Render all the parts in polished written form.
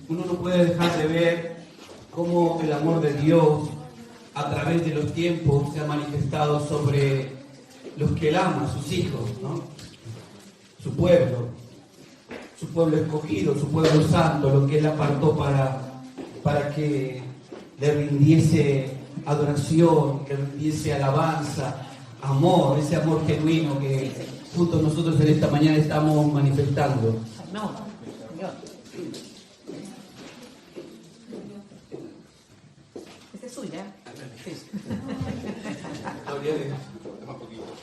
uno no puede dejar de ver cómo el amor de Dios a través de los tiempos se ha manifestado sobre los que Él ama, sus hijos, ¿no? Su pueblo escogido, su pueblo santo, lo que Él apartó para que le rindiese adoración, que le rindiese alabanza, amor, ese amor genuino que juntos nosotros en esta mañana estamos manifestando. No, Señor. Esta es suya.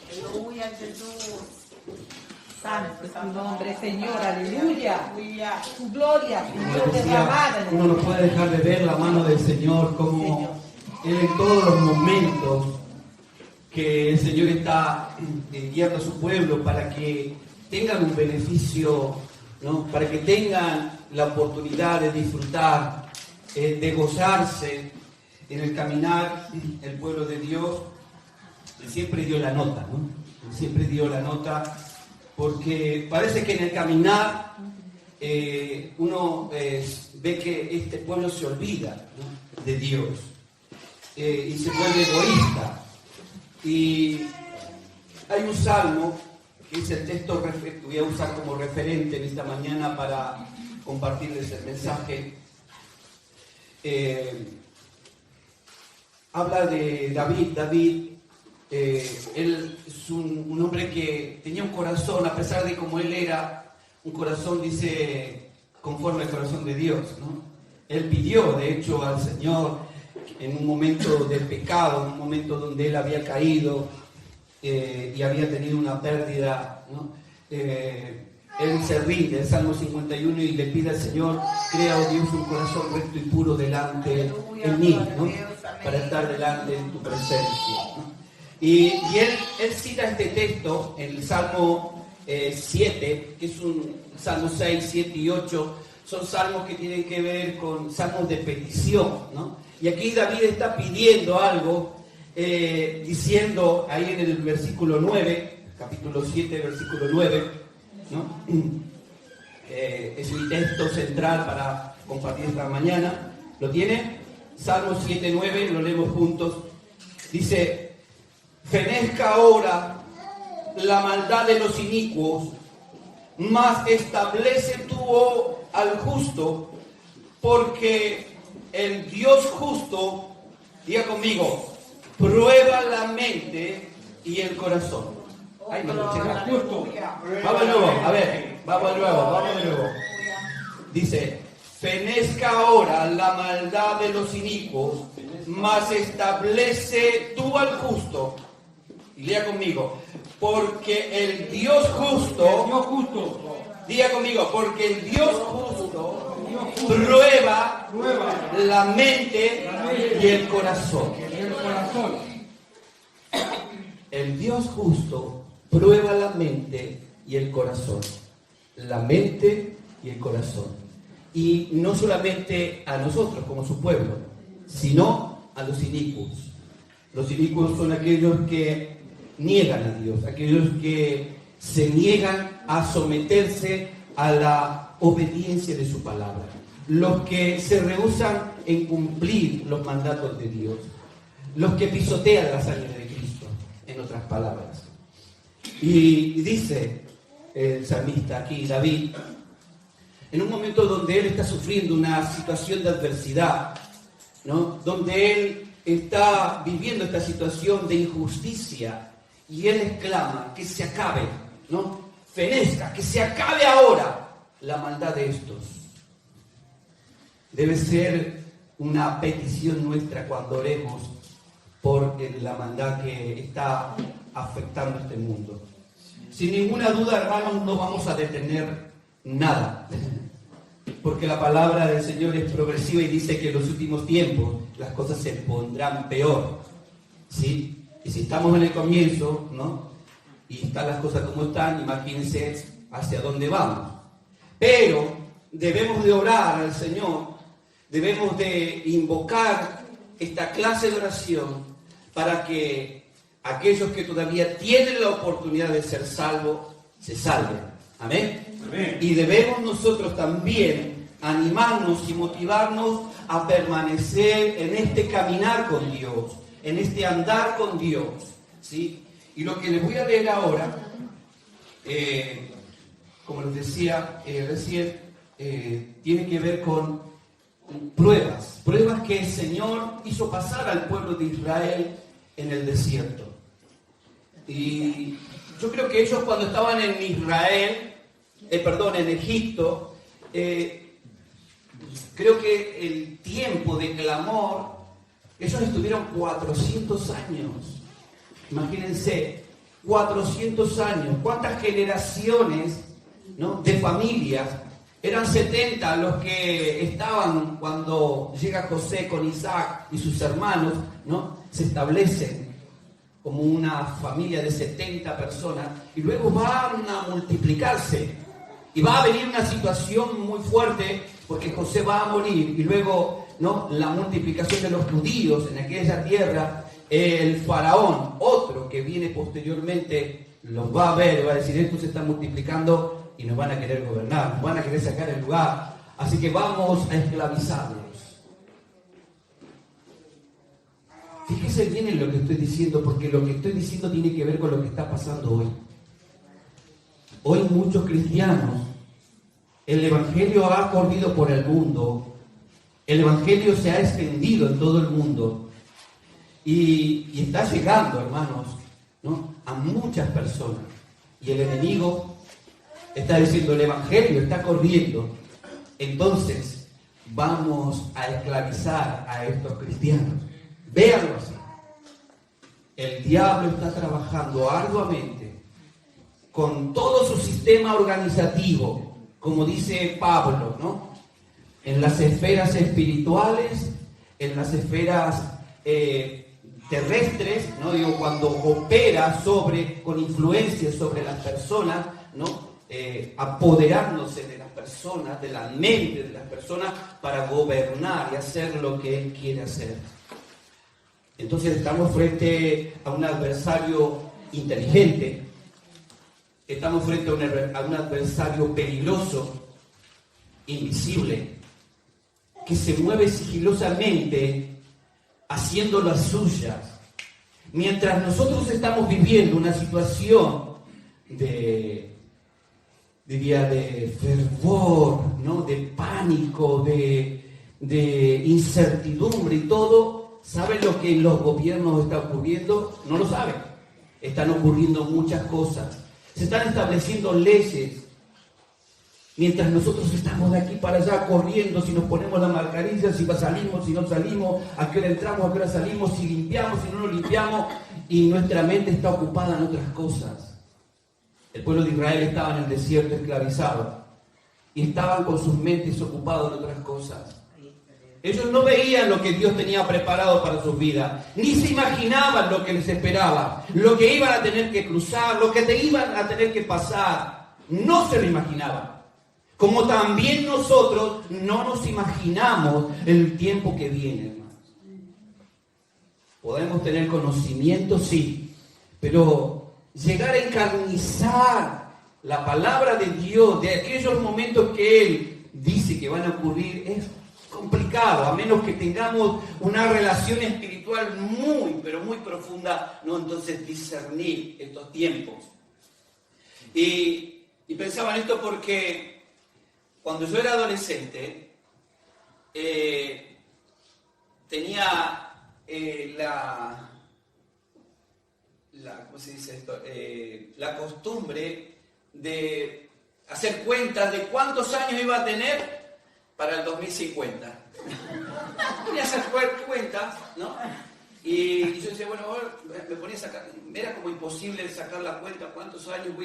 Aleluya, Jesús. Santo es tu nombre, Señor. Aleluya. Tu gloria, Señor, derramada. Uno no puede dejar de ver la mano del Señor, como Él en todos los momentos que el Señor está guiando a su pueblo para que tengan un beneficio, ¿no? Para que tengan la oportunidad de disfrutar, de gozarse en el caminar. El pueblo de Dios siempre dio la nota, ¿no? Siempre dio la nota, porque parece que en el caminar uno ve que este pueblo se olvida, ¿no? De Dios y se vuelve egoísta. Y hay un salmo que es el texto que voy a usar como referente en esta mañana para compartirles el mensaje. Habla de David. Él es un hombre que tenía un corazón, a pesar de como él era, un corazón, dice, conforme al corazón de Dios, ¿no? Él pidió, de hecho, al Señor en un momento de pecado, en un momento donde él había caído y había tenido una pérdida, ¿no? Él se rinde, el Salmo 51, y le pide al Señor: crea, oh Dios, un corazón recto y puro delante en mí, ¿no? Para estar delante de tu presencia, ¿no? Y él cita este texto en el Salmo 7, que es un Salmo 6, 7 y 8, son salmos que tienen que ver con salmos de petición, ¿no? Y aquí David está pidiendo algo, diciendo ahí en el versículo 9, capítulo 7, versículo 9, ¿no? Es mi texto central para compartir esta mañana. ¿Lo tiene? Salmo 7, 9, lo leemos juntos. Dice: fenezca ahora la maldad de los inicuos, mas establece tú, oh, al justo, porque el Dios justo, diga conmigo, prueba la mente y el corazón. Ay, no escuché nada. Vamos de nuevo, a ver, vamos de nuevo. Dice: fenezca ahora la maldad de los inicuos, mas establece tú al justo. Y lea conmigo: porque el Dios justo, diga conmigo, porque el Dios justo prueba la mente y el corazón. El Dios justo prueba la mente y el corazón. La mente y el corazón. Y no solamente a nosotros como su pueblo, sino a los inicuos. Los inicuos son aquellos que niegan a Dios, aquellos que se niegan a someterse a la obediencia de su palabra, los que se rehúsan en cumplir los mandatos de Dios, los que pisotean la sangre de Cristo, en otras palabras. Y dice el salmista aquí, David, en un momento donde él está sufriendo una situación de adversidad, ¿no? Donde él está viviendo esta situación de injusticia, y él exclama: que se acabe, ¿no? Fenezca, que se acabe ahora la maldad de estos. Debe ser una petición nuestra cuando oremos por la maldad que está afectando este mundo. Sin ninguna duda, hermanos, no vamos a detener nada, porque la palabra del Señor es progresiva y dice que en los últimos tiempos las cosas se pondrán peor, ¿sí? Y si estamos en el comienzo, ¿no? Y están las cosas como están, imagínense hacia dónde vamos. Pero debemos de orar al Señor, debemos de invocar esta clase de oración para que aquellos que todavía tienen la oportunidad de ser salvos, se salven. Amén. Amén. Y debemos nosotros también animarnos y motivarnos a permanecer en este caminar con Dios, en este andar con Dios, ¿sí? Y lo que les voy a leer ahora, como les decía recién, tiene que ver con pruebas que el Señor hizo pasar al pueblo de Israel en el desierto. Y yo creo que ellos cuando estaban en en Egipto, creo que el tiempo de clamor, ellos estuvieron 400 años. Imagínense, 400 años. ¿Cuántas generaciones, ¿no?, de familias? Eran 70 los que estaban cuando llega José con Isaac y sus hermanos, ¿no? Se establecen como una familia de 70 personas y luego van a multiplicarse. Y va a venir una situación muy fuerte porque José va a morir y luego, ¿no?, la multiplicación de los judíos en aquella tierra, el faraón, otro que viene posteriormente, los va a ver y va a decir: estos se están multiplicando y nos van a querer gobernar, nos van a querer sacar el lugar, así que vamos a esclavizarlos. Fíjese bien en lo que estoy diciendo, porque lo que estoy diciendo tiene que ver con lo que está pasando hoy. Hoy muchos cristianos, el Evangelio ha corrido por el mundo, el Evangelio se ha extendido en todo el mundo y está llegando, hermanos, ¿no?, a muchas personas. Y el enemigo está diciendo: el Evangelio está corriendo, entonces vamos a esclavizar a estos cristianos. Véanlo así. El diablo está trabajando arduamente con todo su sistema organizativo, como dice Pablo, ¿no?, en las esferas espirituales, en las esferas terrestres, ¿no?, digo, cuando opera con influencia sobre las personas, ¿no?, apoderándose de las personas, de la mente de las personas, para gobernar y hacer lo que él quiere hacer. Entonces estamos frente a un adversario inteligente, estamos frente a un adversario peligroso, invisible, que se mueve sigilosamente haciendo las suyas. Mientras nosotros estamos viviendo una situación de fervor, ¿no?, de pánico, de incertidumbre y todo, ¿saben lo que en los gobiernos está ocurriendo? No lo saben. Están ocurriendo muchas cosas. Se están estableciendo leyes. Mientras nosotros estamos de aquí para allá corriendo, si nos ponemos la mascarilla, si salimos, si no salimos, a qué hora entramos, a qué hora salimos, si limpiamos, si no nos limpiamos, y nuestra mente está ocupada en otras cosas. El pueblo de Israel estaba en el desierto esclavizado y estaban con sus mentes ocupados en otras cosas. Ellos no veían lo que Dios tenía preparado para sus vidas, ni se imaginaban lo que les esperaba, lo que iban a tener que cruzar, lo que iban a tener que pasar. No se lo imaginaban. Como también nosotros no nos imaginamos el tiempo que viene, hermanos. Podemos tener conocimiento, sí, pero llegar a encarnizar la palabra de Dios de aquellos momentos que Él dice que van a ocurrir es complicado, a menos que tengamos una relación espiritual muy, pero muy profunda, no entonces discernir estos tiempos. Y pensaba en esto porque cuando yo era adolescente, tenía ¿cómo se dice esto? La costumbre de hacer cuentas de cuántos años iba a tener para el 2050. Quería hacer cuentas, ¿no? Y yo decía, bueno, me ponía a sacar, era como imposible sacar la cuenta, cuántos años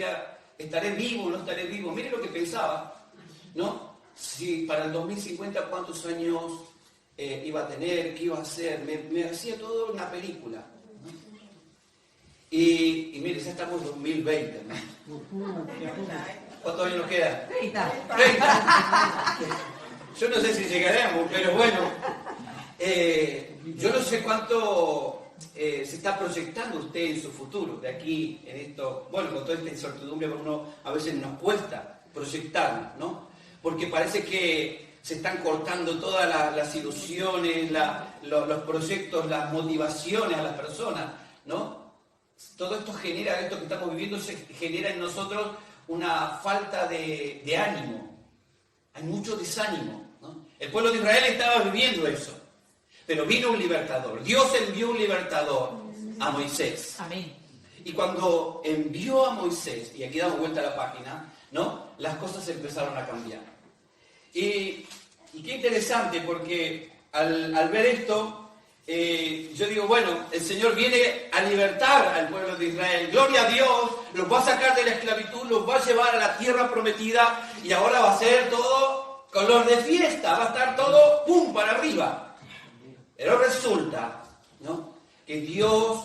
estaré vivo o no estaré vivo. Mire lo que pensaba, ¿no? Si para el 2050 cuántos años iba a tener, qué iba a hacer, me hacía todo una película. Y mire, ya estamos en 2020, ¿no? ¿Cuántos años nos quedan? 30. Yo no sé si llegaremos, pero bueno, yo no sé cuánto se está proyectando usted en su futuro, de aquí, en esto, bueno, con toda esta incertidumbre, uno a veces nos cuesta proyectarnos, ¿no? Porque parece que se están cortando todas las ilusiones, los proyectos, las motivaciones a las personas, ¿no? Todo esto genera, esto que estamos viviendo, se genera en nosotros una falta de ánimo. Hay mucho desánimo, ¿no? El pueblo de Israel estaba viviendo eso, pero vino un libertador. Dios envió un libertador a Moisés. Amén. Y cuando envió a Moisés, y aquí damos vuelta a la página, ¿no? Las cosas empezaron a cambiar. Y qué interesante, porque al ver esto, yo digo, bueno, el Señor viene a libertar al pueblo de Israel. Gloria a Dios, los va a sacar de la esclavitud, los va a llevar a la tierra prometida, y ahora va a ser todo color de fiesta, va a estar todo ¡pum! Para arriba. Pero resulta, ¿no?, que Dios,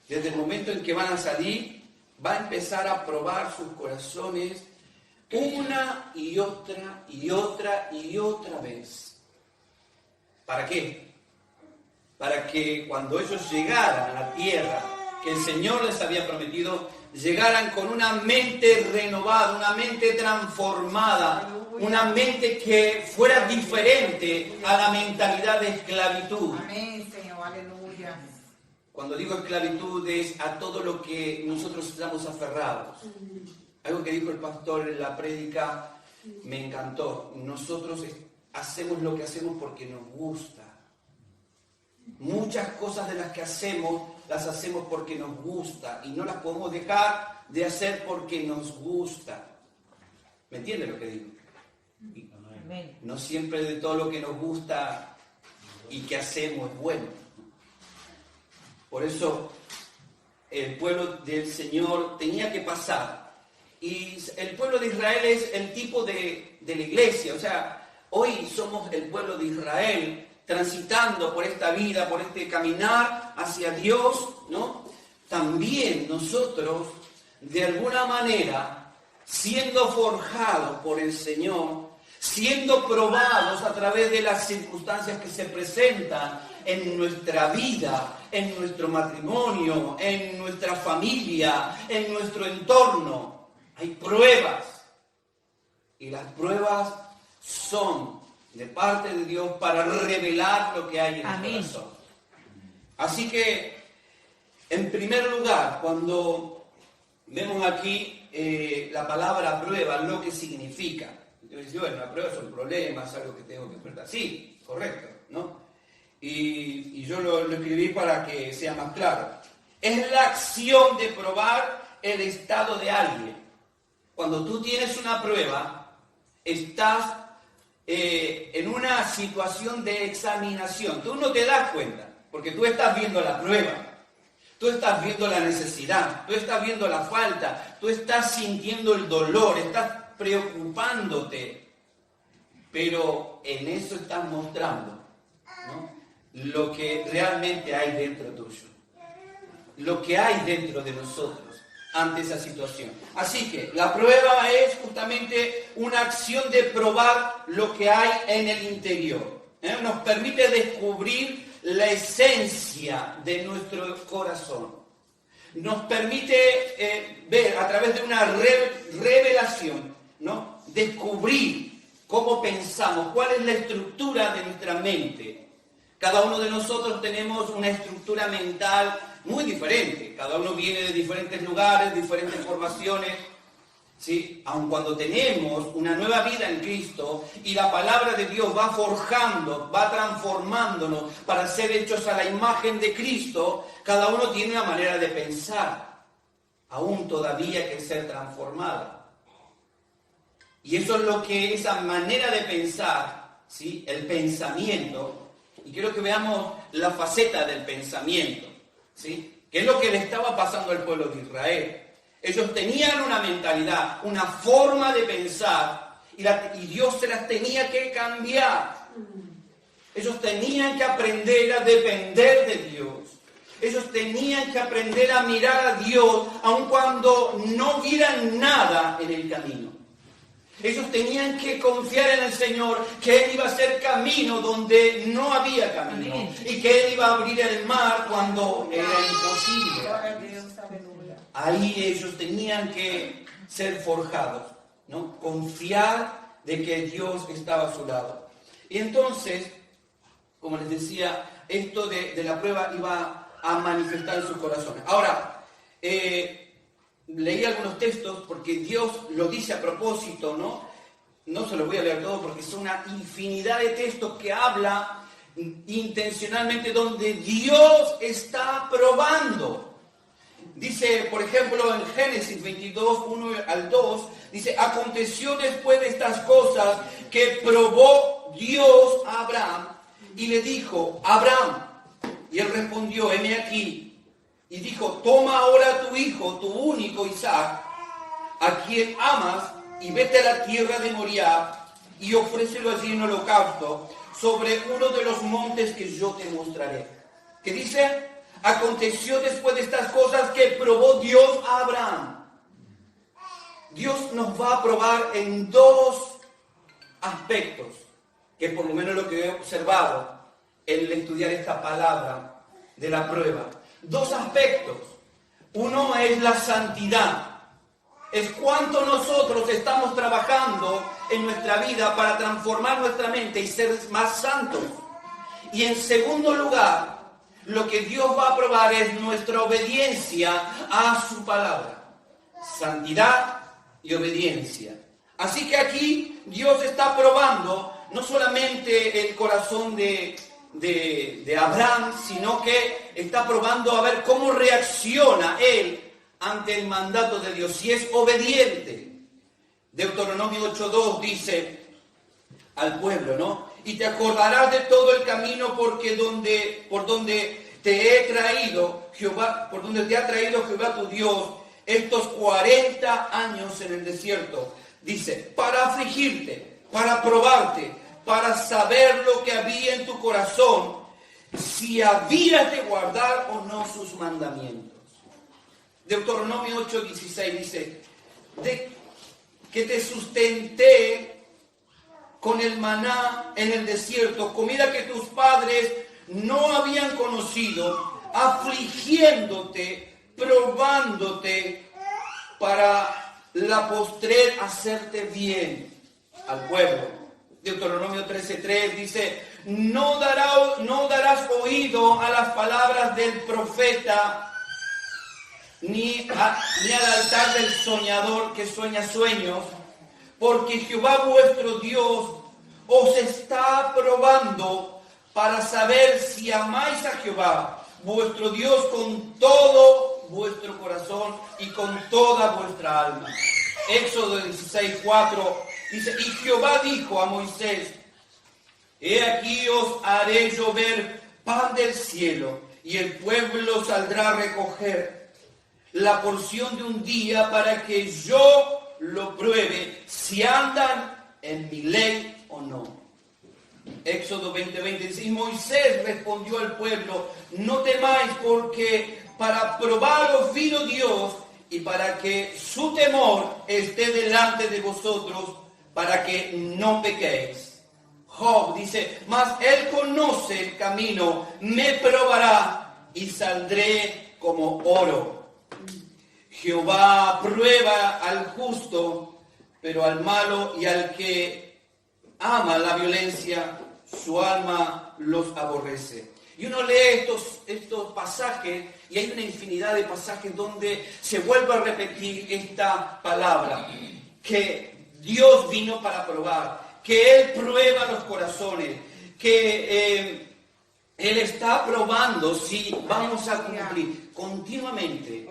desde el momento en que van a salir, va a empezar a probar sus corazones una y otra y otra y otra vez. ¿Para qué? Para que cuando ellos llegaran a la tierra que el Señor les había prometido, llegaran con una mente renovada, una mente transformada, una mente que fuera diferente a la mentalidad de esclavitud. Amén, Señor, aleluya. Cuando digo esclavitud es a todo lo que nosotros estamos aferrados. Algo que dijo el pastor en la prédica me encantó. Nosotros hacemos lo que hacemos porque nos gusta. Muchas cosas de las que hacemos, las hacemos porque nos gusta. Y no las podemos dejar de hacer porque nos gusta. ¿Me entiende lo que digo? Amén. No siempre de todo lo que nos gusta y que hacemos es bueno. Por eso el pueblo del Señor tenía que pasar. Y el pueblo de Israel es el tipo de la iglesia. O sea, hoy somos el pueblo de Israel transitando por esta vida, por este caminar hacia Dios, ¿no? También nosotros, de alguna manera, siendo forjados por el Señor, siendo probados a través de las circunstancias que se presentan en nuestra vida, en nuestro matrimonio, en nuestra familia, en nuestro entorno. Hay pruebas. Y las pruebas son de parte de Dios para revelar lo que hay en el corazón. Así que, en primer lugar, cuando vemos aquí la palabra prueba, lo que significa. Entonces, bueno, la prueba son problemas, algo que tengo que enfrentar. Sí, correcto, ¿no? Y yo lo escribí para que sea más claro. Es la acción de probar el estado de alguien. Cuando tú tienes una prueba, estás en una situación de examinación. Tú no te das cuenta, porque tú estás viendo la prueba. Tú estás viendo la necesidad, tú estás viendo la falta, tú estás sintiendo el dolor, estás preocupándote, pero en eso estás mostrando, ¿no?, lo que realmente hay dentro tuyo, lo que hay dentro de nosotros ante esa situación. Así que la prueba es justamente una acción de probar lo que hay en el interior. Nos permite descubrir la esencia de nuestro corazón. Nos permite ver a través de una revelación, ¿no?, descubrir cómo pensamos, cuál es la estructura de nuestra mente. Cada uno de nosotros tenemos una estructura mental muy diferente. Cada uno viene de diferentes lugares, diferentes formaciones, ¿sí? Aun cuando tenemos una nueva vida en Cristo y la palabra de Dios va forjando, va transformándonos para ser hechos a la imagen de Cristo, cada uno tiene una manera de pensar, aún todavía que ser transformada. Y eso es lo que esa manera de pensar, ¿sí?, el pensamiento. Y quiero que veamos la faceta del pensamiento, ¿sí?, que es lo que le estaba pasando al pueblo de Israel. Ellos tenían una mentalidad, una forma de pensar, y Dios se las tenía que cambiar. Ellos tenían que aprender a depender de Dios. Ellos tenían que aprender a mirar a Dios, aun cuando no vieran nada en el camino. Ellos tenían que confiar en el Señor, que Él iba a hacer camino donde no había camino. Amén. Y que Él iba a abrir el mar cuando era imposible. Ahí ellos tenían que ser forjados, ¿no? Confiar de que Dios estaba a su lado. Y entonces, como les decía, esto de la prueba iba a manifestar en sus corazones. Ahora, leí algunos textos porque Dios lo dice a propósito, ¿no? No se los voy a leer todos porque son una infinidad de textos que habla intencionalmente donde Dios está probando. Dice, por ejemplo, en Génesis 22, 1 al 2, dice, aconteció después de estas cosas que probó Dios a Abraham y le dijo, Abraham, y él respondió, heme aquí, y dijo, toma ahora tu hijo, tu único Isaac, a quien amas, y vete a la tierra de Moriah, y ofrécelo allí en holocausto, sobre uno de los montes que yo te mostraré. ¿Qué dice? Aconteció después de estas cosas que probó Dios a Abraham. Dios nos va a probar en dos aspectos, que por lo menos lo que he observado en estudiar esta palabra de la prueba. Dos aspectos. Uno es la santidad. Es cuánto nosotros estamos trabajando en nuestra vida para transformar nuestra mente y ser más santos. Y en segundo lugar, lo que Dios va a probar es nuestra obediencia a su palabra. Santidad y obediencia. Así que aquí Dios está probando no solamente el corazón de Abraham, sino que está probando a ver cómo reacciona él ante el mandato de Dios, si es obediente. Deuteronomio 8:2 dice al pueblo, ¿no? Y te acordarás de todo el camino por donde te he traído Jehová, por donde te ha traído Jehová tu Dios estos 40 años en el desierto. Dice, para afligirte, para probarte, para saber lo que había en tu corazón, si habías de guardar o no sus mandamientos. Deuteronomio 8:16 dice, de que te sustenté con el maná en el desierto, comida que tus padres no habían conocido, afligiéndote, probándote, para la postrer hacerte bien al pueblo. Deuteronomio 13:3 dice, no darás oído a las palabras del profeta, ni al altar del soñador que sueña sueños, porque Jehová vuestro Dios os está probando para saber si amáis a Jehová vuestro Dios con todo vuestro corazón y con toda vuestra alma. Éxodo 16:4 dice, y Jehová dijo a Moisés, he aquí os haré llover pan del cielo, y el pueblo saldrá a recoger la porción de un día para que yo lo pruebe si andan en mi ley o no. Éxodo 20:20 dice, y Moisés respondió al pueblo, no temáis, porque para probaros vino Dios, y para que su temor esté delante de vosotros, para que no pequéis. Job dice, mas él conoce el camino, me probará, y saldré como oro. Jehová prueba al justo, pero al malo y al que ama la violencia, su alma los aborrece. Y uno lee estos pasajes, y hay una infinidad de pasajes donde se vuelve a repetir esta palabra, que Dios vino para probar, que Él prueba los corazones, que Él está probando si vamos a cumplir continuamente,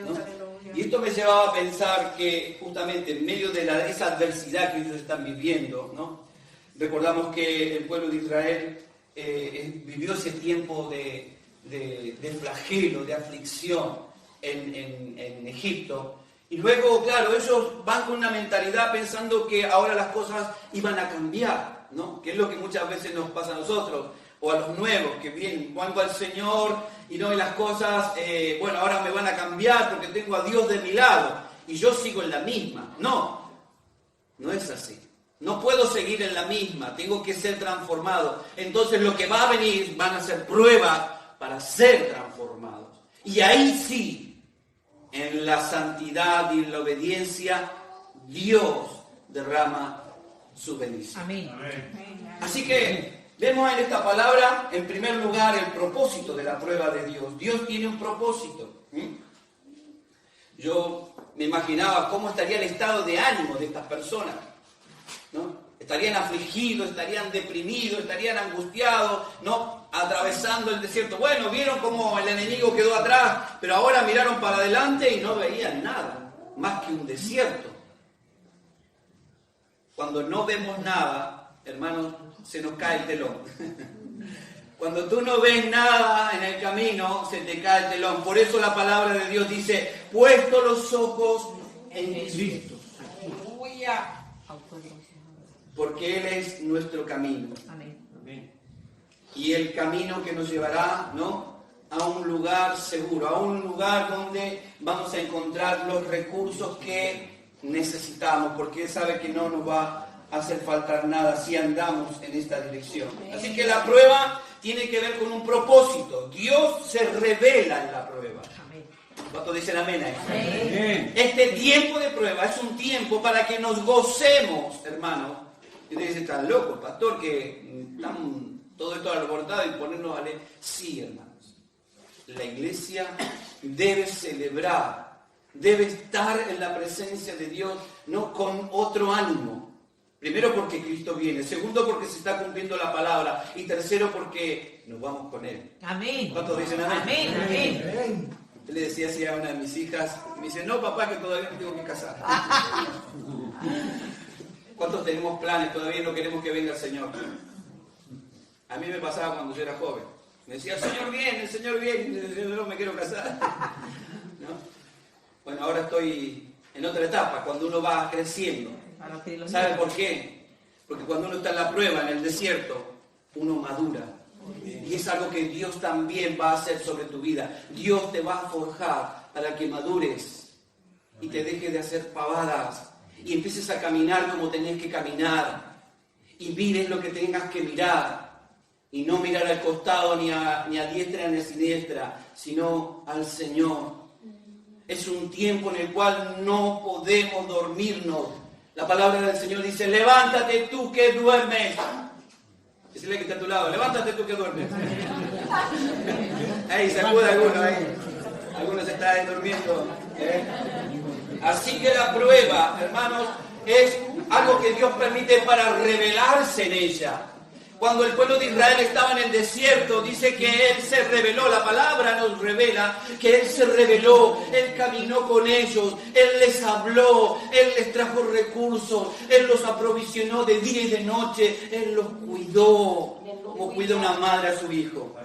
¿no? Y esto me llevaba a pensar que justamente en medio de esa adversidad que ellos están viviendo, ¿no? Recordamos que el pueblo de Israel vivió ese tiempo de flagelo, de aflicción en Egipto. Y luego, claro, ellos van con una mentalidad pensando que ahora las cosas iban a cambiar, ¿no? Que es lo que muchas veces nos pasa a nosotros, o a los nuevos, que vienen, cuando al Señor, y no, y las cosas, bueno, ahora me van a cambiar porque tengo a Dios de mi lado, y yo sigo en la misma. No, no es así. No puedo seguir en la misma, tengo que ser transformado. Entonces lo que va a venir van a ser pruebas para ser transformados. Y ahí sí, en la santidad y en la obediencia, Dios derrama su bendición. Amén. Así que vemos en esta palabra, en primer lugar, el propósito de la prueba de Dios. Dios tiene un propósito. Yo me imaginaba cómo estaría el estado de ánimo de estas personas, ¿no? Estarían afligidos, estarían deprimidos, estarían angustiados, ¿no? Atravesando el desierto. Bueno, vieron cómo el enemigo quedó atrás, pero ahora miraron para adelante y no veían nada, más que un desierto. Cuando no vemos nada, hermanos, se nos cae el telón. Cuando tú no ves nada en el camino, se te cae el telón. Por eso la palabra de Dios dice, puesto los ojos en Cristo. Porque Él es nuestro camino. Amén. Y el camino que nos llevará, ¿no?, a un lugar seguro, a un lugar donde vamos a encontrar los recursos que necesitamos, porque Él sabe que no nos va a hacer faltar nada si andamos en esta dirección. Así que la prueba tiene que ver con un propósito. Dios se revela en la prueba. ¿Cuántos dicen amén a esto? Amén. Este tiempo de prueba es un tiempo para que nos gocemos, hermanos. Y ustedes dicen, ¿están locos, pastor, que están todo esto alborotado y ponernos a leer? Sí, hermanos. La iglesia debe celebrar, debe estar en la presencia de Dios, no con otro ánimo. Primero porque Cristo viene, segundo porque se está cumpliendo la palabra y tercero porque nos vamos con Él. Amén. ¿Cuántos dicen amén? Amén. Yo le decía así a una de mis hijas y me dice, no papá, que todavía me tengo que casar. ¿Cuántos tenemos planes? Todavía no queremos que venga el Señor. A mí me pasaba cuando yo era joven. Me decía, el Señor viene, y yo decía, no me quiero casar. ¿No? Bueno, ahora estoy en otra etapa, cuando uno va creciendo. ¿Sabe por qué? Porque cuando uno está en la prueba, en el desierto, uno madura. Y es algo que Dios también va a hacer sobre tu vida. Dios te va a forjar para que madures y te dejes de hacer pavadas y empieces a caminar como tenés que caminar y mires lo que tengas que mirar y no mirar al costado ni a diestra ni a siniestra, sino al Señor. Es un tiempo en el cual no podemos dormirnos. La palabra del Señor dice, levántate tú que duermes. Decirle que está a tu lado, levántate tú que duermes. Ahí, sacuda alguno ahí. Algunos están durmiendo. Así que la prueba, hermanos, es algo que Dios permite para revelarse en ella. Cuando el pueblo de Israel estaba en el desierto, dice que Él se reveló, la palabra nos revela que Él se reveló, Él caminó con ellos, Él les habló, Él les trajo recursos, Él los aprovisionó de día y de noche, Él los cuidó, como cuida una madre a su hijo.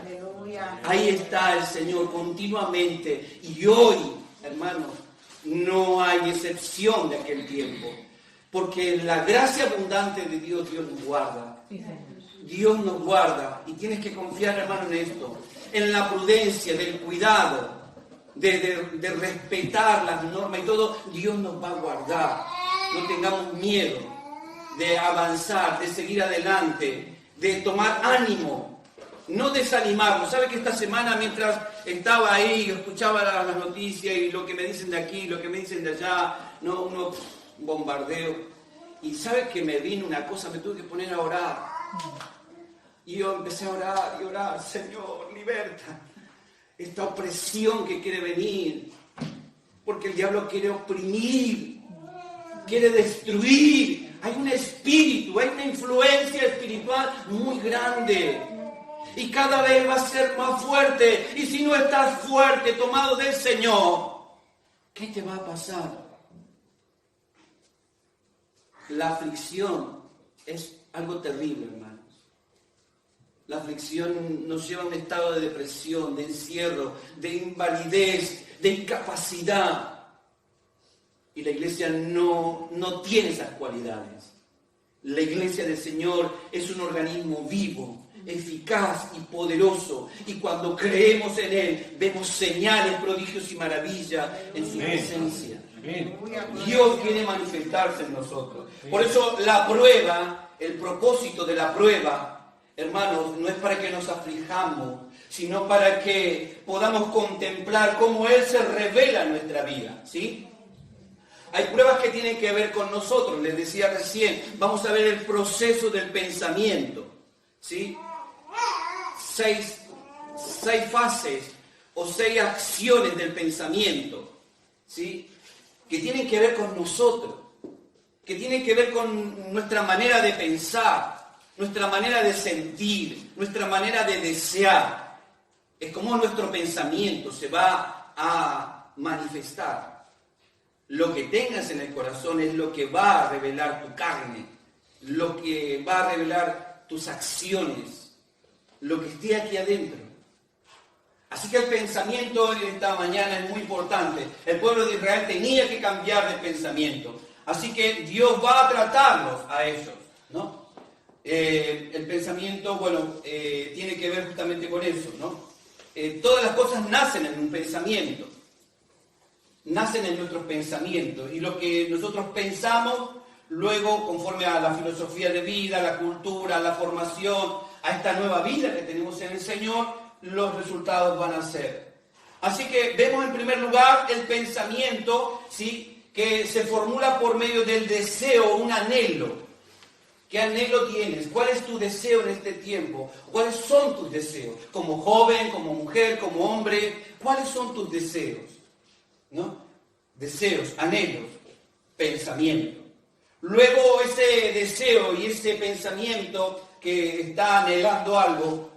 Aleluya. Ahí está el Señor continuamente y hoy, hermanos, no hay excepción de aquel tiempo. Porque la gracia abundante de Dios, Dios nos guarda. Dios nos guarda. Y tienes que confiar, hermano, en esto. En la prudencia, del cuidado, de respetar las normas y todo. Dios nos va a guardar. No tengamos miedo de avanzar, de seguir adelante, de tomar ánimo. No desanimarnos. ¿Sabe que esta semana, mientras estaba ahí, escuchaba las noticias y lo que me dicen de aquí, lo que me dicen de allá, no bombardeo, y ¿sabes que me vino una cosa? Me tuve que poner a orar, y yo empecé a orar y orar, Señor, liberta esta opresión que quiere venir, porque el diablo quiere oprimir, quiere destruir, hay un espíritu, hay una influencia espiritual muy grande, y cada vez va a ser más fuerte, y si no estás fuerte, tomado del Señor, ¿qué te va a pasar? La aflicción es algo terrible, hermanos. La aflicción nos lleva a un estado de depresión, de encierro, de invalidez, de incapacidad. Y la iglesia no tiene esas cualidades. La iglesia del Señor es un organismo vivo, eficaz y poderoso. Y cuando creemos en Él, vemos señales, prodigios y maravillas en su presencia. Dios quiere manifestarse en nosotros. Por eso la prueba, el propósito de la prueba, hermanos, no es para que nos aflijamos, sino para que podamos contemplar cómo Él se revela en nuestra vida, ¿sí? Hay pruebas que tienen que ver con nosotros. Les decía recién, vamos a ver el proceso del pensamiento. ¿Sí? Seis fases o 6 acciones del pensamiento. ¿Sí? Que tienen que ver con nosotros. Que tienen que ver con nuestra manera de pensar, nuestra manera de sentir, nuestra manera de desear. Es como nuestro pensamiento se va a manifestar. Lo que tengas en el corazón es lo que va a revelar tu carne, lo que va a revelar tus acciones, lo que esté aquí adentro. Así que el pensamiento de esta mañana es muy importante. El pueblo de Israel tenía que cambiar de pensamiento. Así que Dios va a tratarlos a ellos, ¿no? El pensamiento, tiene que ver justamente con eso, ¿no? Todas las cosas nacen en un pensamiento. Nacen en nuestros pensamientos. Y lo que nosotros pensamos, luego, conforme a la filosofía de vida, la cultura, la formación, a esta nueva vida que tenemos en el Señor, los resultados van a ser. Así que vemos en primer lugar el pensamiento, ¿sí?, que se formula por medio del deseo, un anhelo. ¿Qué anhelo tienes? ¿Cuál es tu deseo en este tiempo? ¿Cuáles son tus deseos? Como joven, como mujer, como hombre, ¿cuáles son tus deseos? ¿No? Deseos, anhelos, pensamiento. Luego ese deseo y ese pensamiento que está anhelando algo,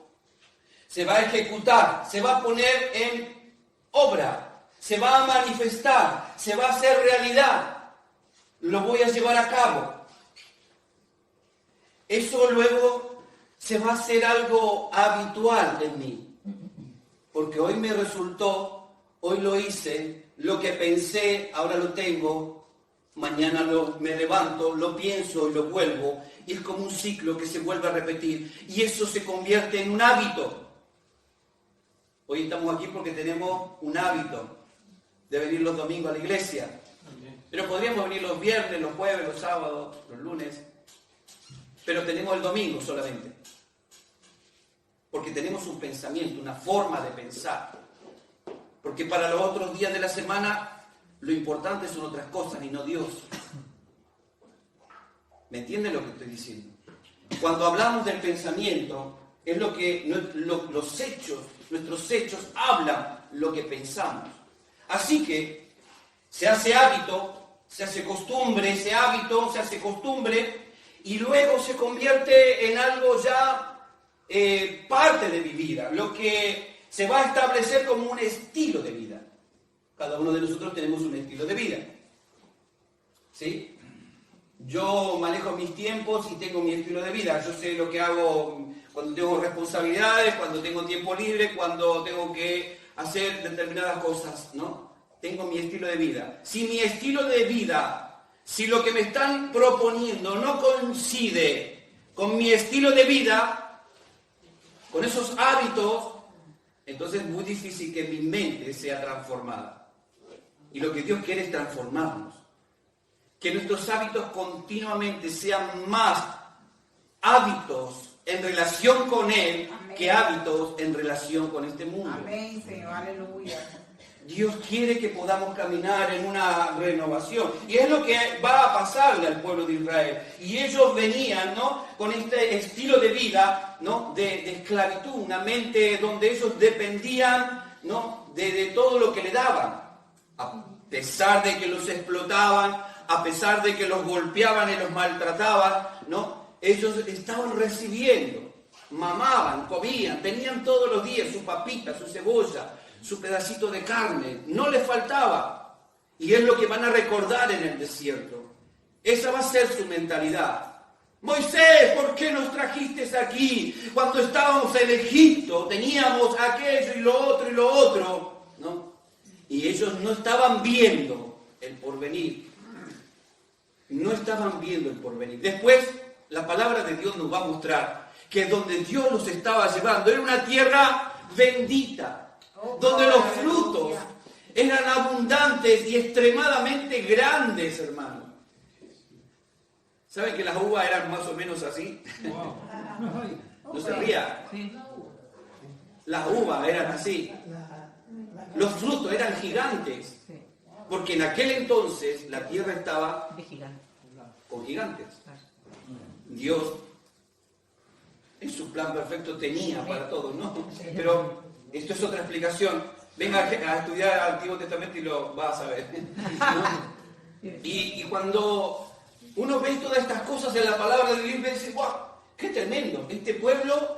se va a ejecutar, se va a poner en obra, se va a manifestar, se va a hacer realidad. Lo voy a llevar a cabo. Eso luego se va a hacer algo habitual en mí. Porque hoy me resultó, hoy lo hice, lo que pensé, ahora lo tengo, mañana me levanto, lo pienso y lo vuelvo. Y es como un ciclo que se vuelve a repetir. Y eso se convierte en un hábito. Hoy estamos aquí porque tenemos un hábito de venir los domingos a la iglesia. Pero podríamos venir los viernes, los jueves, los sábados, los lunes. Pero tenemos el domingo solamente. Porque tenemos un pensamiento, una forma de pensar. Porque para los otros días de la semana, lo importante son otras cosas y no Dios. ¿Me entienden lo que estoy diciendo? Cuando hablamos del pensamiento, es lo que los hechos, nuestros hechos hablan lo que pensamos. Así que se hace hábito, se hace costumbre, ese hábito se hace costumbre y luego se convierte en algo ya parte de mi vida, lo que se va a establecer como un estilo de vida. Cada uno de nosotros tenemos un estilo de vida. ¿Sí? Yo manejo mis tiempos y tengo mi estilo de vida. Yo sé lo que hago cuando tengo responsabilidades, cuando tengo tiempo libre, cuando tengo que hacer determinadas cosas, ¿no? Tengo mi estilo de vida. Si mi estilo de vida, si lo que me están proponiendo no coincide con mi estilo de vida, con esos hábitos, entonces es muy difícil que mi mente sea transformada. Y lo que Dios quiere es transformarnos. Que nuestros hábitos continuamente sean más hábitos en relación con Él, amén, que hábitos en relación con este mundo. Amén, Señor, aleluya. Dios quiere que podamos caminar en una renovación. Y es lo que va a pasarle al pueblo de Israel. Y ellos venían, ¿no?, con este estilo de vida, ¿no?, de esclavitud, una mente donde ellos dependían, ¿no?, de todo lo que le daban. A pesar de que los explotaban, a pesar de que los golpeaban y los maltrataban, ¿no?, ellos estaban recibiendo, mamaban, comían, tenían todos los días su papita, su cebolla, su pedacito de carne, no les faltaba. Y es lo que van a recordar en el desierto. Esa va a ser su mentalidad. Moisés, ¿por qué nos trajiste aquí? Cuando estábamos en Egipto, teníamos aquello y lo otro, ¿no? Y ellos no estaban viendo el porvenir. No estaban viendo el porvenir. Después, la palabra de Dios nos va a mostrar que donde Dios los estaba llevando era una tierra bendita, donde los frutos eran abundantes y extremadamente grandes, hermano. ¿Saben que las uvas eran más o menos así? No se ría. Las uvas eran así. Los frutos eran gigantes. Porque en aquel entonces la tierra estaba con gigantes. Dios en su plan perfecto tenía para todos, ¿no? Pero esto es otra explicación. Venga a estudiar el Antiguo Testamento y lo vas a saber, ¿no? Y cuando uno ve todas estas cosas en la palabra de Dios, dice, ¡wow! ¡Qué tremendo! Este pueblo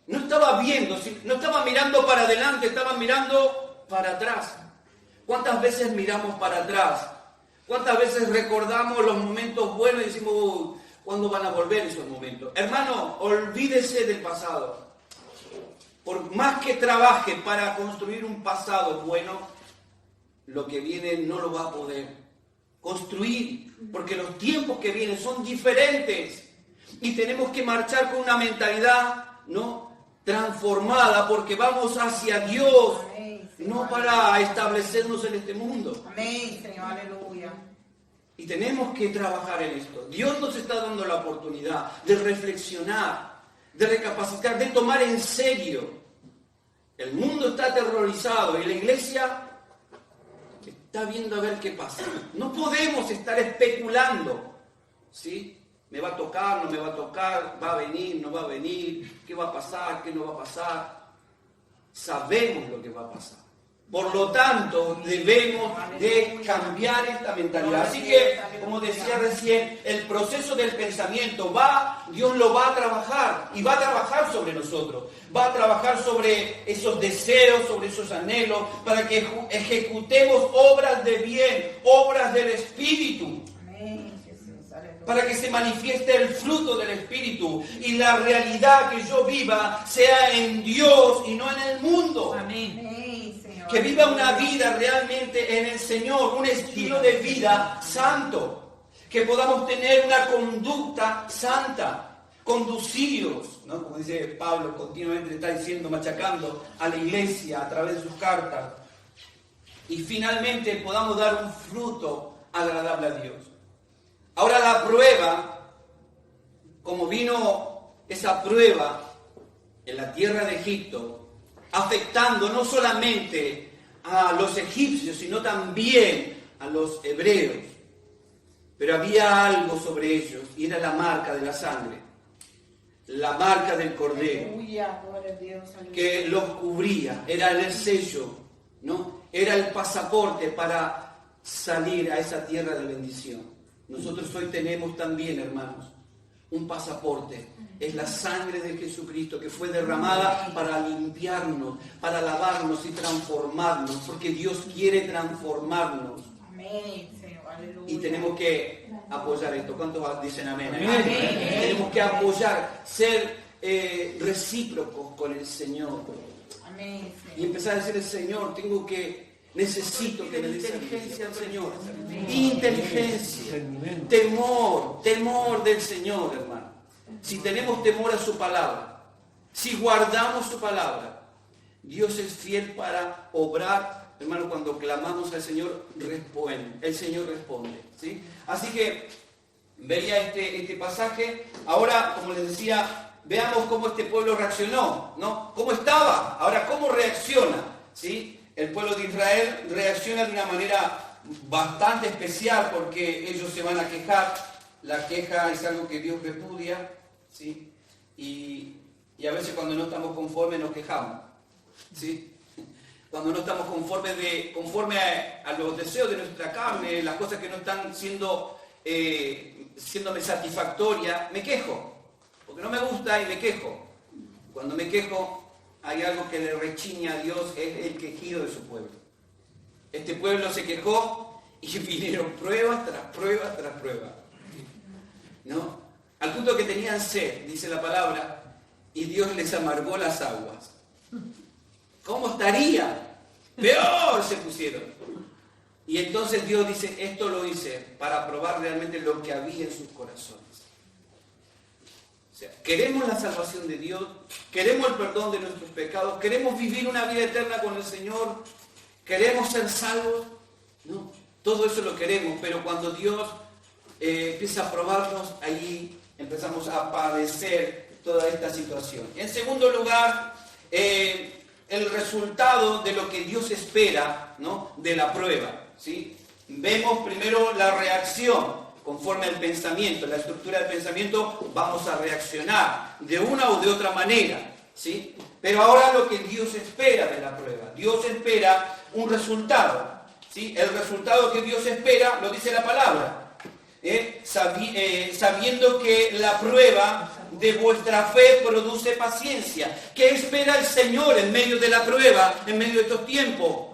no estaba viendo, no estaba mirando para adelante, estaba mirando para atrás. ¿Cuántas veces miramos para atrás? ¿Cuántas veces recordamos los momentos buenos y decimos, ¿cuándo van a volver esos momentos? Hermano, olvídese del pasado. Por más que trabaje para construir un pasado bueno, lo que viene no lo va a poder construir, porque los tiempos que vienen son diferentes y tenemos que marchar con una mentalidad, ¿no?, transformada, porque vamos hacia Dios, no para establecernos en este mundo. Amén, Señor, aleluya. Y tenemos que trabajar en esto. Dios nos está dando la oportunidad de reflexionar, de recapacitar, de tomar en serio. El mundo está aterrorizado y la iglesia está viendo a ver qué pasa. No podemos estar especulando, ¿sí? ¿Me va a tocar, no me va a tocar? ¿Va a venir, no va a venir? ¿Qué va a pasar, qué no va a pasar? Sabemos lo que va a pasar. Por lo tanto, debemos de cambiar esta mentalidad. Así que, como decía recién, el proceso del pensamiento Dios lo va a trabajar y va a trabajar sobre nosotros. Va a trabajar sobre esos deseos, sobre esos anhelos, para que ejecutemos obras de bien, obras del Espíritu. Para que se manifieste el fruto del Espíritu y la realidad que yo viva sea en Dios y no en el mundo. Amén. Que viva una vida realmente en el Señor, un estilo de vida santo. Que podamos tener una conducta santa, conducidos, ¿no? Como dice Pablo, continuamente le está diciendo, machacando a la iglesia a través de sus cartas. Y finalmente podamos dar un fruto agradable a Dios. Ahora la prueba, como vino esa prueba en la tierra de Egipto, afectando no solamente a los egipcios, sino también a los hebreos. Pero había algo sobre ellos, y era la marca de la sangre, la marca del Cordero, que los cubría, era el sello, ¿no? Era el pasaporte para salir a esa tierra de bendición. Nosotros hoy tenemos también, hermanos, un pasaporte. Es la sangre de Jesucristo que fue derramada para limpiarnos, para lavarnos y transformarnos, porque Dios quiere transformarnos. Amén, Señor, aleluya. Y tenemos que apoyar esto. ¿Cuántos dicen amén? Amén. Tenemos que apoyar, ser recíprocos con el Señor. Amén, Señor. Y empezar a decir, Señor, necesito que me des inteligencia al Señor. Inteligencia, temor del Señor, hermano. Si tenemos temor a su palabra, si guardamos su palabra, Dios es fiel para obrar. Hermano, cuando clamamos al Señor, el Señor responde, ¿sí? Así que veía este pasaje. Ahora, como les decía, veamos cómo este pueblo reaccionó, ¿no? ¿Cómo estaba? Ahora, ¿cómo reacciona? ¿Sí? El pueblo de Israel reacciona de una manera bastante especial porque ellos se van a quejar. La queja es algo que Dios repudia, ¿sí? Y a veces cuando no estamos conformes nos quejamos, ¿sí? Cuando no estamos conforme a los deseos de nuestra carne, las cosas que no están siéndome satisfactorias, me quejo, porque no me gusta y me quejo. Cuando me quejo, hay algo que le rechiña a Dios, es el quejido de su pueblo. Este pueblo se quejó y vinieron pruebas tras pruebas tras pruebas, ¿no? Al punto que tenían sed, dice la palabra, y Dios les amargó las aguas. ¿Cómo estaría? Peor se pusieron. Y entonces Dios dice, esto lo hice para probar realmente lo que había en sus corazones. O sea, queremos la salvación de Dios, queremos el perdón de nuestros pecados, queremos vivir una vida eterna con el Señor, queremos ser salvos, ¿no? Todo eso lo queremos, pero cuando Dios empieza a probarnos, allí empezamos a padecer toda esta situación. En segundo lugar, el resultado de lo que Dios espera, ¿no? De la prueba, ¿sí? vemos primero la reacción, conforme al pensamiento, la estructura del pensamiento, vamos a reaccionar de una o de otra manera, ¿sí? Pero ahora lo que Dios espera de la prueba, Dios espera un resultado, ¿sí? El resultado que Dios espera lo dice la palabra, sabiendo que la prueba de vuestra fe produce paciencia. ¿Qué espera el Señor en medio de la prueba, en medio de estos tiempos?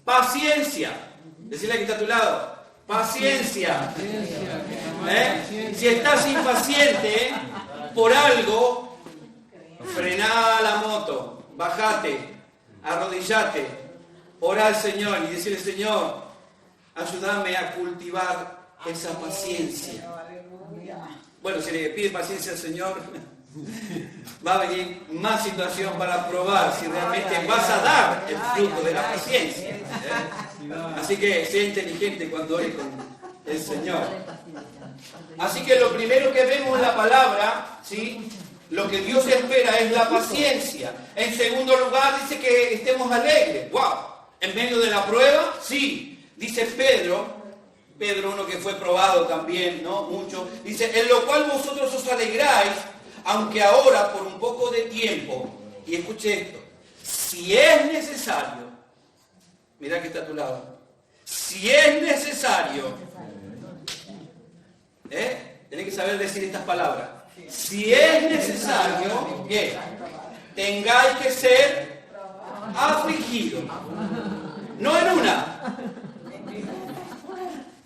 Paciencia. Decirle a que está a tu lado, paciencia. Si estás impaciente por algo, frená la moto, bajate, arrodillate, orá al Señor y decirle: Señor, ayúdame a cultivar esa paciencia. Bueno, si le pide paciencia al Señor, va a venir más situación para probar si realmente vas a dar el fruto de la paciencia. Así que sea inteligente cuando ore con el Señor. Así que lo primero que vemos en la palabra, ¿sí? Lo que Dios espera es la paciencia. En segundo lugar, dice que estemos alegres. ¡Wow! En medio de la prueba, sí. Dice Pedro, uno que fue probado también, ¿no? Mucho. Dice: en lo cual vosotros os alegráis, aunque ahora por un poco de tiempo. Y escuche esto: si es necesario, mira que está a tu lado, si es necesario, tenés que saber decir estas palabras. Si es necesario, ¿qué? Tengáis que ser afligidos. No en una,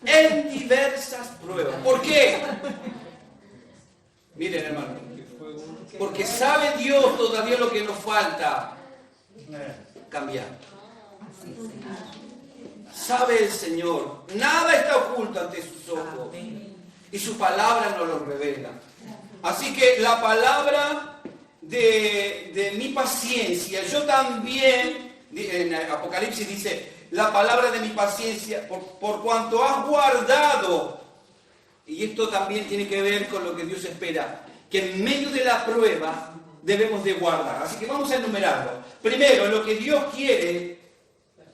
en diversas pruebas. ¿Por qué? Miren, hermano, porque sabe Dios todavía lo que nos falta cambiar. Sabe el Señor, nada está oculto ante sus ojos y su palabra nos lo revela. Así que la palabra de mi paciencia, yo también, en Apocalipsis dice: la palabra de mi paciencia, por cuanto has guardado. Y esto también tiene que ver con lo que Dios espera, que en medio de la prueba debemos de guardar. Así que vamos a enumerarlo. Primero, lo que Dios quiere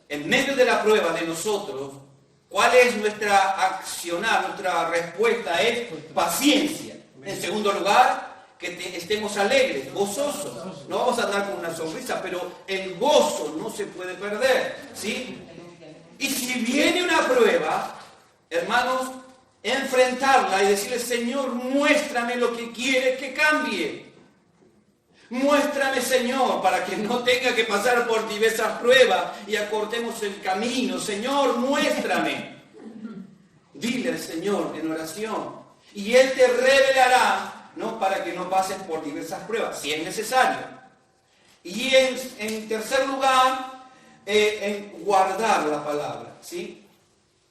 en medio de la prueba de nosotros, ¿cuál es nuestra accionar? Nuestra respuesta es paciencia. En segundo lugar, que estemos alegres, gozosos. No vamos a andar con una sonrisa, pero el gozo no se puede perder, ¿sí? Y si viene una prueba, hermanos, enfrentarla y decirle: Señor, muéstrame lo que quieres que cambie. Muéstrame, Señor, para que no tenga que pasar por diversas pruebas y acortemos el camino. Señor, muéstrame. Dile al Señor en oración. Y Él te revelará, ¿no? Para que no pases por diversas pruebas, si es necesario. Y en tercer lugar, en guardar la palabra, ¿sí?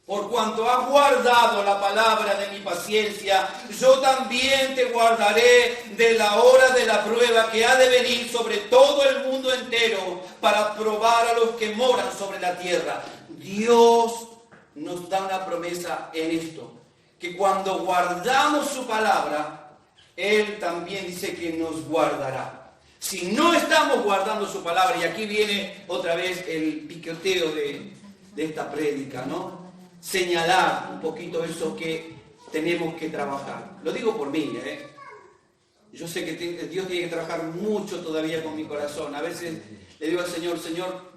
Por cuanto has guardado la palabra de mi paciencia, yo también te guardaré de la hora de la prueba que ha de venir sobre todo el mundo entero para probar a los que moran sobre la tierra. Dios nos da una promesa en esto, que cuando guardamos su palabra, Él también dice que nos guardará. Si no estamos guardando su palabra, y aquí viene otra vez el picoteo de esta prédica, ¿no? Señalar un poquito eso que tenemos que trabajar. Lo digo por mí, Yo sé que Dios tiene que trabajar mucho todavía con mi corazón. A veces le digo al Señor: Señor,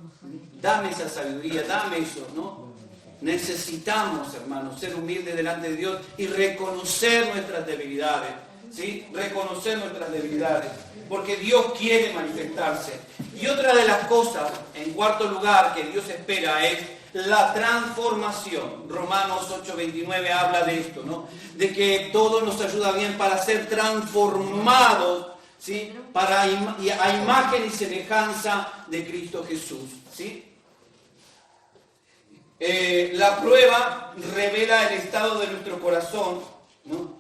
dame esa sabiduría, dame eso, ¿no? Necesitamos, hermanos, ser humildes delante de Dios y reconocer nuestras debilidades, ¿sí? Reconocer nuestras debilidades, porque Dios quiere manifestarse. Y otra de las cosas, en cuarto lugar, que Dios espera es la transformación. Romanos 8:29 habla de esto, ¿no? De que todo nos ayuda bien para ser transformados, ¿sí? A imagen y semejanza de Cristo Jesús, ¿sí? La prueba revela el estado de nuestro corazón, ¿no?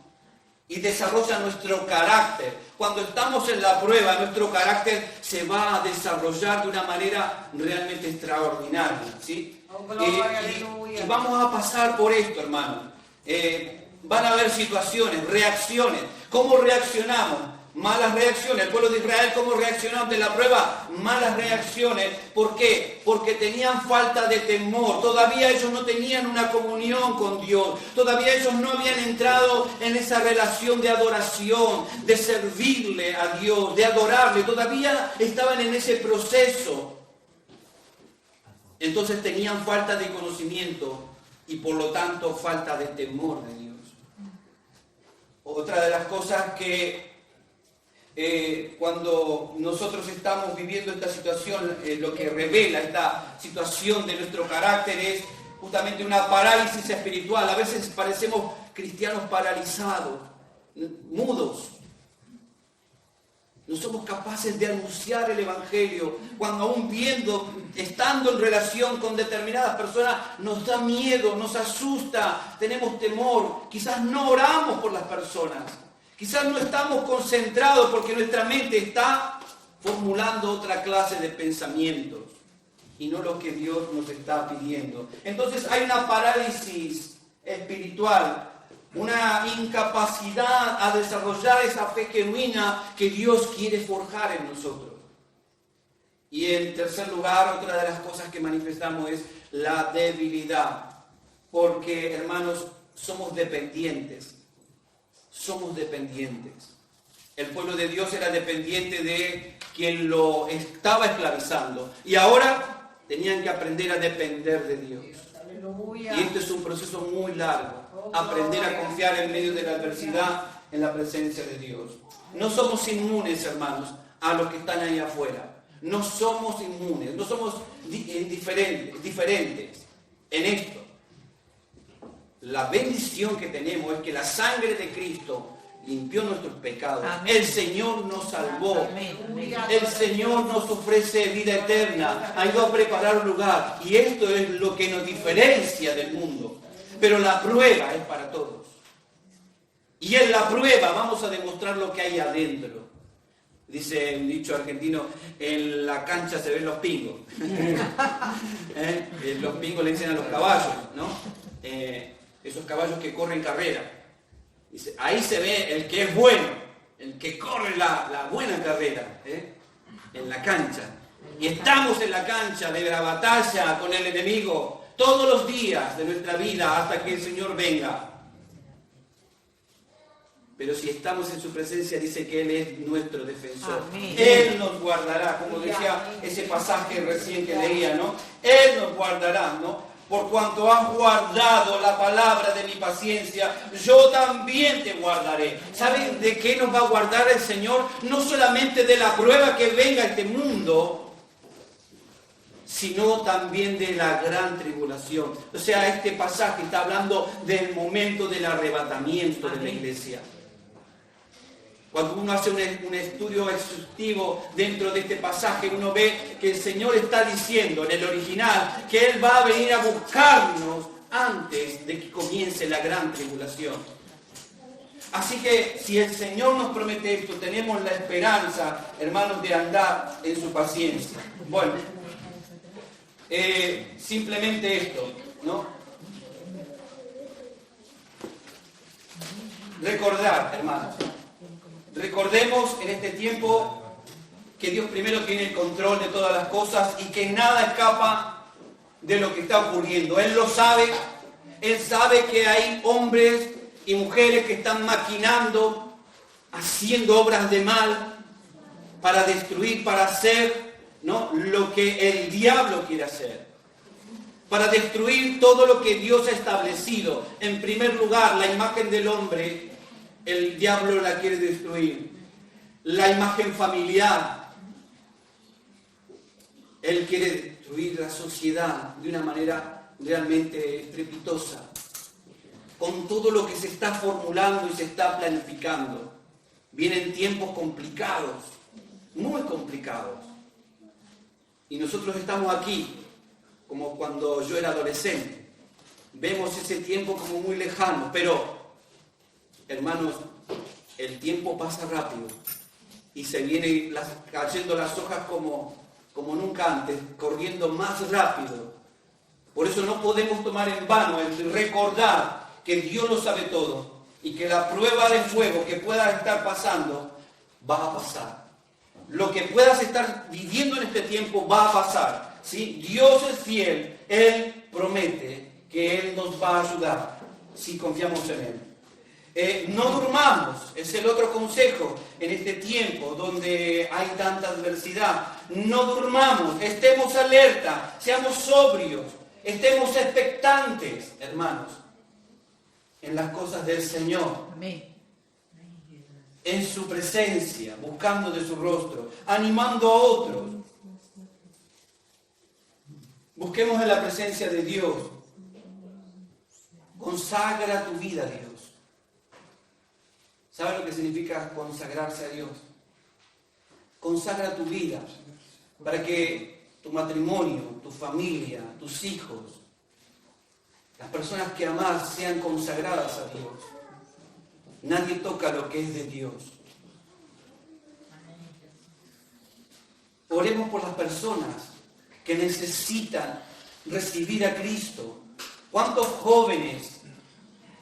Y desarrolla nuestro carácter. Cuando estamos en la prueba, nuestro carácter se va a desarrollar de una manera realmente extraordinaria, ¿sí? Y vamos a pasar por esto, hermano. Van a haber situaciones, reacciones. ¿Cómo reaccionamos? Malas reacciones. El pueblo de Israel, ¿cómo reaccionó ante la prueba? Malas reacciones. ¿Por qué? Porque tenían falta de temor. Todavía ellos no tenían una comunión con Dios. Todavía ellos no habían entrado en esa relación de adoración, de servirle a Dios, de adorarle. Todavía estaban en ese proceso. Entonces tenían falta de conocimiento y por lo tanto falta de temor de Dios. Otra de las cosas que cuando nosotros estamos viviendo esta situación, lo que revela esta situación de nuestro carácter es justamente una parálisis espiritual. A veces parecemos cristianos paralizados, mudos. No somos capaces de anunciar el Evangelio, cuando aún estando en relación con determinadas personas, nos da miedo, nos asusta, tenemos temor, quizás no oramos por las personas. Quizás no estamos concentrados porque nuestra mente está formulando otra clase de pensamientos y no lo que Dios nos está pidiendo. Entonces hay una parálisis espiritual, una incapacidad a desarrollar esa fe genuina que Dios quiere forjar en nosotros. Y en tercer lugar, otra de las cosas que manifestamos es la debilidad, porque hermanos, somos dependientes. Somos dependientes. El pueblo de Dios era dependiente de quien lo estaba esclavizando. Y ahora tenían que aprender a depender de Dios. Y este es un proceso muy largo. Aprender a confiar en medio de la adversidad en la presencia de Dios. No somos inmunes, hermanos, a los que están ahí afuera. No somos inmunes. No somos diferentes en esto. La bendición que tenemos es que la sangre de Cristo limpió nuestros pecados. Amén. El Señor nos salvó. Amén. El Señor nos ofrece vida eterna. Ha ido a preparar un lugar. Y esto es lo que nos diferencia del mundo. Pero la prueba es para todos. Y en la prueba vamos a demostrar lo que hay adentro. Dice un dicho argentino, en la cancha se ven los pingos. Los pingos le dicen a los caballos, ¿no? Esos caballos que corren carrera. Dice, ahí se ve el que es bueno, el que corre la buena carrera, en la cancha. Y estamos en la cancha de la batalla con el enemigo todos los días de nuestra vida hasta que el Señor venga. Pero si estamos en su presencia, dice que Él es nuestro defensor. Amén. Él nos guardará, como decía ese pasaje recién que leía, ¿no? Él nos guardará, ¿no? Por cuanto has guardado la palabra de mi paciencia, yo también te guardaré. ¿Saben de qué nos va a guardar el Señor? No solamente de la prueba que venga a este mundo, sino también de la gran tribulación. O sea, este pasaje está hablando del momento del arrebatamiento de la iglesia. Cuando uno hace un estudio exhaustivo dentro de este pasaje, uno ve que el Señor está diciendo en el original que Él va a venir a buscarnos antes de que comience la gran tribulación. Así que si el Señor nos promete esto, tenemos la esperanza, hermanos, de andar en su paciencia. Bueno, simplemente esto, ¿no? Recordar, hermanos. Recordemos en este tiempo que Dios primero tiene el control de todas las cosas y que nada escapa de lo que está ocurriendo. Él lo sabe. Él sabe que hay hombres y mujeres que están maquinando, haciendo obras de mal para destruir, para hacer, ¿no?, lo que el diablo quiere hacer. Para destruir todo lo que Dios ha establecido. En primer lugar, la imagen del hombre, el diablo la quiere destruir. La imagen familiar. Él quiere destruir la sociedad de una manera realmente estrepitosa. Con todo lo que se está formulando y se está planificando. Vienen tiempos complicados, muy complicados. Y nosotros estamos aquí, como cuando yo era adolescente. Vemos ese tiempo como muy lejano, pero hermanos, el tiempo pasa rápido y se vienen cayendo las hojas como nunca antes, corriendo más rápido. Por eso no podemos tomar en vano el recordar que Dios lo sabe todo y que la prueba de fuego que pueda estar pasando va a pasar. Lo que puedas estar viviendo en este tiempo va a pasar, ¿sí? Dios es fiel, Él promete que Él nos va a ayudar si confiamos en Él. No durmamos, es el otro consejo en este tiempo donde hay tanta adversidad. No durmamos, estemos alerta, seamos sobrios, estemos expectantes, hermanos, en las cosas del Señor. Amén. En su presencia, buscando de su rostro, animando a otros. Busquemos en la presencia de Dios. Consagra tu vida a Dios. ¿Sabe lo que significa consagrarse a Dios? Consagra tu vida para que tu matrimonio, tu familia, tus hijos, las personas que amas sean consagradas a Dios. Nadie toca lo que es de Dios. Oremos por las personas que necesitan recibir a Cristo. ¿Cuántos jóvenes,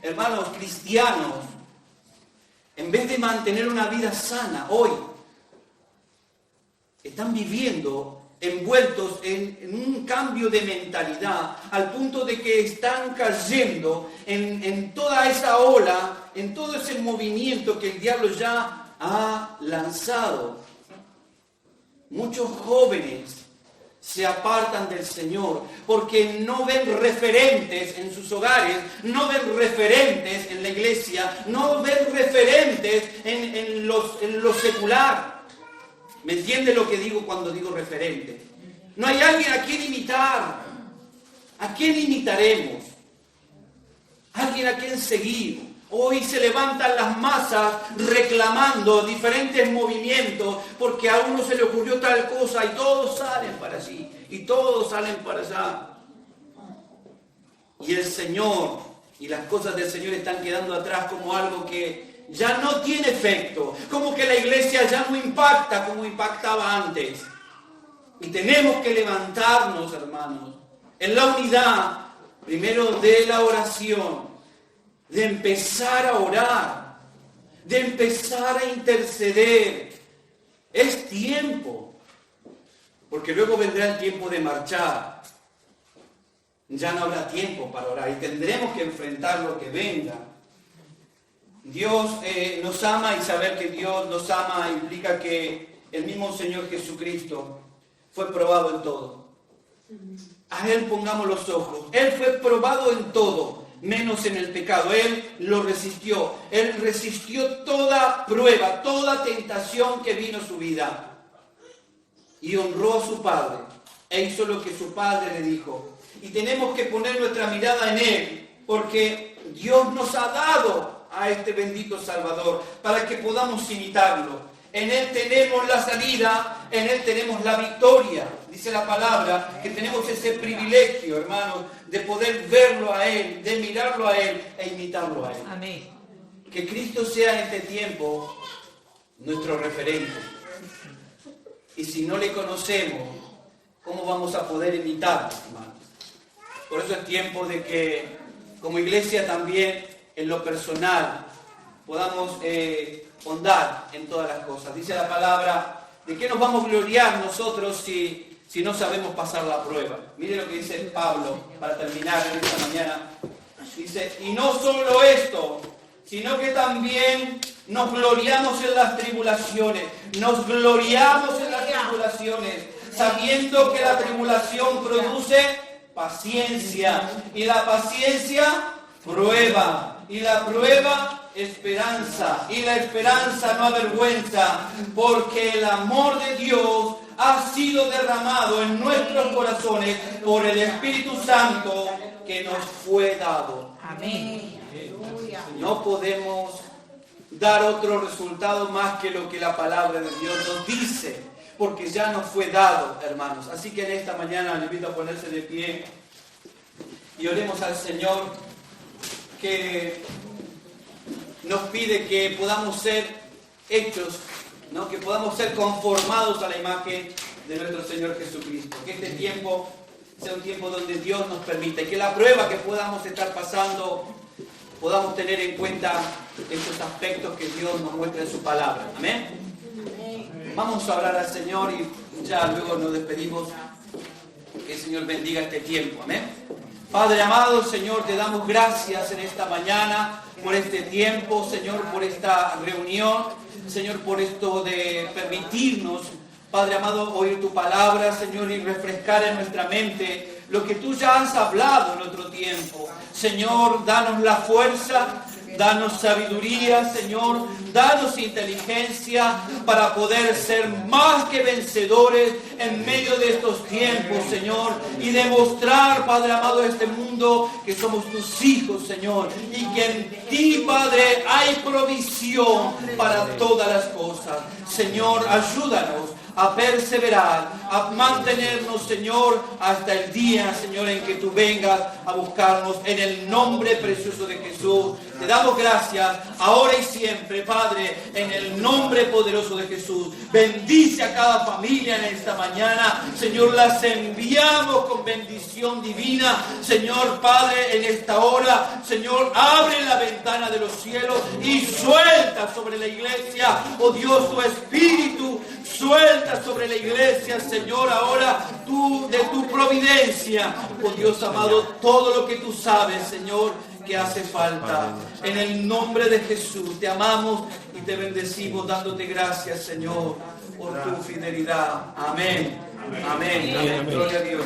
hermanos cristianos, en vez de mantener una vida sana hoy, están viviendo envueltos en un cambio de mentalidad, al punto de que están cayendo en toda esa ola, en todo ese movimiento que el diablo ya ha lanzado? Muchos jóvenes se apartan del Señor porque no ven referentes en sus hogares, no ven referentes en la iglesia, no ven referentes en lo secular. ¿Me entiende lo que digo cuando digo referente? No hay alguien a quien imitar. ¿A quién imitaremos? ¿Alguien a quien seguir? Hoy se levantan las masas reclamando diferentes movimientos porque a uno se le ocurrió tal cosa y todos salen para allí y todos salen para allá. Y el Señor y las cosas del Señor están quedando atrás como algo que ya no tiene efecto, como que la iglesia ya no impacta como impactaba antes. Y tenemos que levantarnos, hermanos, en la unidad, primero de la oración, de empezar a orar, de empezar a interceder. Es tiempo, porque luego vendrá el tiempo de marchar. Ya no habrá tiempo para orar y tendremos que enfrentar lo que venga. Dios nos ama, y saber que Dios nos ama implica que el mismo Señor Jesucristo fue probado en todo. A Él pongamos los ojos. Él fue probado en todo, menos en el pecado. Él lo resistió. Él resistió toda prueba, toda tentación que vino a su vida. Y honró a su Padre. E hizo lo que su Padre le dijo. Y tenemos que poner nuestra mirada en Él, porque Dios nos ha dado a este bendito Salvador para que podamos imitarlo. En Él tenemos la salida, en Él tenemos la victoria. Dice la palabra que tenemos ese privilegio, hermanos, de poder verlo a Él, de mirarlo a Él e imitarlo a Él. Amén. Que Cristo sea en este tiempo nuestro referente. Y si no le conocemos, ¿cómo vamos a poder imitarlo, hermanos? Por eso es tiempo de que, como iglesia también, en lo personal, podamos ahondar en todas las cosas. Dice la palabra, ¿de qué nos vamos a gloriar nosotros si no sabemos pasar la prueba? Mire lo que dice Pablo para terminar en esta mañana. Dice, y no solo esto, sino que también nos gloriamos en las tribulaciones. Nos gloriamos en las tribulaciones, sabiendo que la tribulación produce paciencia, y la paciencia prueba, y la prueba esperanza, y la esperanza no avergüenza, porque el amor de Dios ha sido derramado en nuestros corazones por el Espíritu Santo que nos fue dado. Amén. No podemos dar otro resultado más que lo que la palabra de Dios nos dice, porque ya nos fue dado, hermanos. Así que en esta mañana le invito a ponerse de pie y oremos al Señor, que nos pide que podamos ser hechos, ¿no? Que podamos ser conformados a la imagen de nuestro Señor Jesucristo. Que este tiempo sea un tiempo donde Dios nos permite, que la prueba que podamos estar pasando, podamos tener en cuenta estos aspectos que Dios nos muestra en su palabra. Amén. Vamos a orar al Señor y ya luego nos despedimos. Que el Señor bendiga este tiempo. Amén. Padre amado, Señor, te damos gracias en esta mañana por este tiempo, Señor, por esta reunión, Señor, por esto de permitirnos, Padre amado, oír tu palabra, Señor, y refrescar en nuestra mente lo que tú ya has hablado en otro tiempo. Señor, danos la fuerza, danos sabiduría, Señor, danos inteligencia para poder ser más que vencedores en medio de estos tiempos, Señor, y demostrar, Padre amado, a este mundo que somos tus hijos, Señor, y que en ti, Padre, hay provisión para todas las cosas. Señor, ayúdanos a perseverar, a mantenernos, Señor, hasta el día, Señor, en que tú vengas a buscarnos, en el nombre precioso de Jesús. Te damos gracias, ahora y siempre, Padre, en el nombre poderoso de Jesús. Bendice a cada familia en esta mañana, Señor, las enviamos con bendición divina, Señor, Padre, en esta hora, Señor, abre la ventana de los cielos y suelta sobre la iglesia, oh Dios, tu Espíritu, suelta sobre la iglesia, Señor, ahora tú, de tu providencia, oh Dios amado, todo lo que tú sabes, Señor, que hace falta. En el nombre de Jesús, te amamos y te bendecimos, dándote gracias, Señor, por tu fidelidad. Amén. Amén. Amén. Gloria a Dios.